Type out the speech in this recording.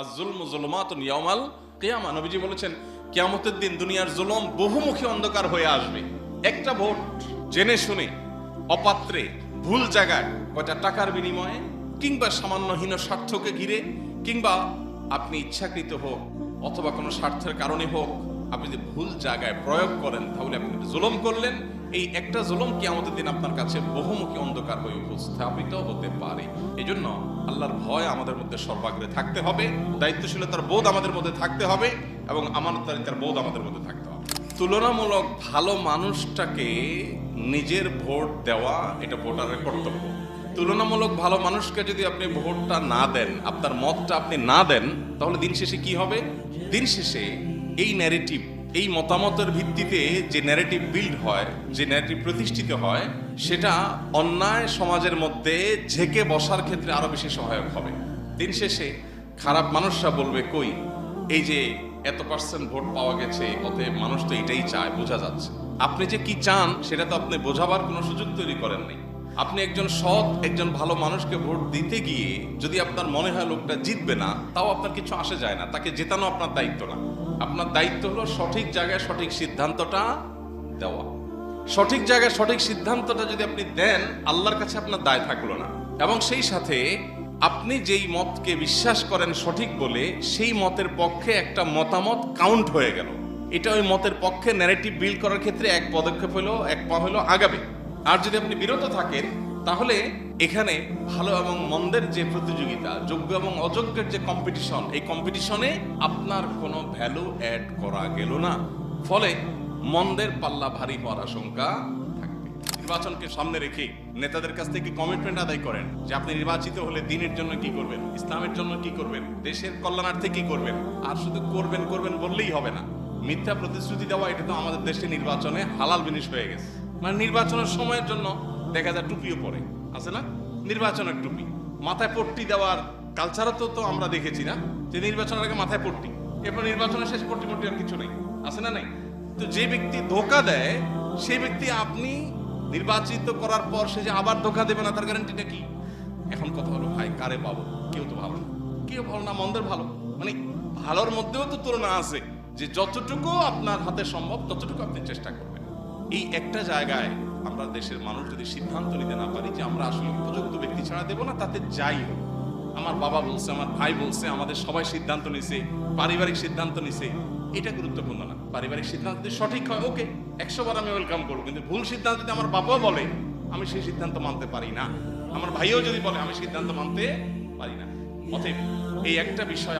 আয-যুলমু যুলুমাতুন ইয়াওমাল কিয়ামা। নবীজি বলেছেন কিয়ামতের দিন দুনিয়ার জুলুম বহুমুখী অন্ধকার হয়ে আসবে। একটা ভোট জেনে শুনে অপাত্রে ভুল জায়গায়, কয়টা টাকার বিনিময়ে কিংবা সামান্য হীন স্বার্থকে ঘিরে, কিংবা আপনি ইচ্ছাকৃত হোক অথবা কোনো স্বার্থের কারণে হোক, আপনি যদি ভুল জায়গায় প্রয়োগ করেন তাহলে আপনি জুলুম করলেন। এই একটা জুলুম কিয়ামতের দিন আপনার কাছে বহুমুখী অন্ধকার হয়ে উপস্থাপিত হতে পারে। এজন্য আল্লাহর ভয় আমাদের মধ্যে সর্বাগ্রে থাকতে হবে, দায়িত্বশীলতার বোধ আমাদের মধ্যে থাকতে হবে এবং আমানতদারিতার বোধ আমাদের মধ্যে থাকতে হবে। তুলনামূলক ভালো মানুষটাকে নিজের ভোট দেওয়া এটা ভোটারের কর্তব্য। তুলনামূলক ভালো মানুষকে যদি আপনি ভোটটা না দেন, আপনার মতটা আপনি না দেন, তাহলে দিন শেষে কি হবে? দিন শেষে এই ন্যারেটিভ, এই মতামতের ভিত্তিতে যে ন্যারেটিভ বিল্ড হয়, যে ন্যারেটিভ প্রতিষ্ঠিত হয়, সেটা অন্যায় সমাজের মধ্যে ঝেঁকে বসার ক্ষেত্রে আরো বেশি সহায়ক হবে। দিন শেষে খারাপ মানুষরা বলবে, কই এই যে এত পার্সেন্ট ভোট পাওয়া গেছে, অতএব মানুষ তো এটাই চায়, বোঝা যাচ্ছে। আপনি যে কি চান সেটা তো আপনি বোঝাবার কোনো সুযোগ তৈরি করেন নাই। আপনি একজন সৎ, একজন ভালো মানুষকে ভোট দিতে গিয়ে যদি আপনার মনে হয় লোকটা জিতবে না, তাও আপনার কিছু আসে যায় না। তাকে জেতানো আপনার দায়িত্ব না। আপনার দায়িত্ব হলো সঠিক জায়গায় সঠিক সিদ্ধান্তটা দেওয়া। সঠিক জায়গায় সঠিক সিদ্ধান্তটা যদি আপনি দেন, আল্লাহর কাছে আপনার দায় থাকলো না। এবং সেই সাথে আপনি যেই মতকে বিশ্বাস করেন সঠিক বলে, সেই মতের পক্ষে একটা মতামত কাউন্ট হয়ে গেল। এটা ওই মতের পক্ষে ন্যারেটিভ বিল্ড করার ক্ষেত্রে এক পদক্ষেপ হলো, এক পা হলো আগাবে। আর যদি আপনি বিরত থাকেন, তাহলে এখানে ভালো এবং মন্দের যে প্রতিযোগিতা, যোগ্য এবং অযোগ্যের যে কম্পিটিশন, এই কম্পিটিশনে আপনার কোনো ভ্যালু অ্যাড করা গেল না। ফলে মন্দের পাল্লা ভারী হওয়ার আশঙ্কা থাকবে। নির্বাচনকে সামনে রেখে নেতাদের কাছ থেকে কমিটমেন্ট আদায় করেন যে আপনি নির্বাচিত হলে দ্বীনের জন্য কি করবেন, ইসলামের জন্য কি করবেন, দেশের কল্যাণার্থে কি করবেন। আর শুধু করবেন করবেন বললেই হবে না, মিথ্যা প্রতিশ্রুতি দেওয়া এটা তো আমাদের দেশে নির্বাচনে হালাল জিনিস হয়ে গেছে। মানে নির্বাচনের সময়ের জন্য দেখা যায় টুপিও পরে আছে না, নির্বাচনের টুপি, মাথায় পট্টি দেওয়ার কালচারও তো আমরা দেখেছি না, যে নির্বাচনের আগে মাথায় পট্টি, এরপর নির্বাচনের শেষ পট্টি আর কিছু নেই, আছে না? নাই। তো যে ব্যক্তি ধোকা দেয়, সেই ব্যক্তি আপনি নির্বাচিত করার পর সে যে আবার ধোকা দেবে না, তার গ্যারান্টিটা কি? এখন কথা হলো, ভাই কারে পাবো? কেউ তো ভালো না, কেউ ভালো না, মন্দের ভালো। মানে ভালোর মধ্যেও তো তুলনা আছে, যে যতটুকু আপনার হাতে সম্ভব ততটুকু আপনি চেষ্টা করবেন। এই একটা জায়গায় আমরা দেশের মানুষ যদি সিদ্ধান্ত নিতে না পারি যে আমরা আসলে উপযুক্ত ব্যক্তি ছাড়া দেবো না, তাতে যাই হোক, আমার বাবা বলছে, আমার ভাই বলছে, আমাদের সবাই সিদ্ধান্ত নিছে, পারিবারিক সিদ্ধান্ত নিছে, এটা গুরুত্বপূর্ণ না। পারিবারিক সিদ্ধান্ত যদি সঠিক হয়, ওকে, 100 বার আমি ওয়েলকাম করবো। কিন্তু ভুল সিদ্ধান্ত যদি আমার বাবাও বলে, আমি সেই সিদ্ধান্ত মানতে পারি না। আমার ভাইও যদি বলে, আমি সিদ্ধান্ত মানতে পারি না। অতএব এই একটা বিষয়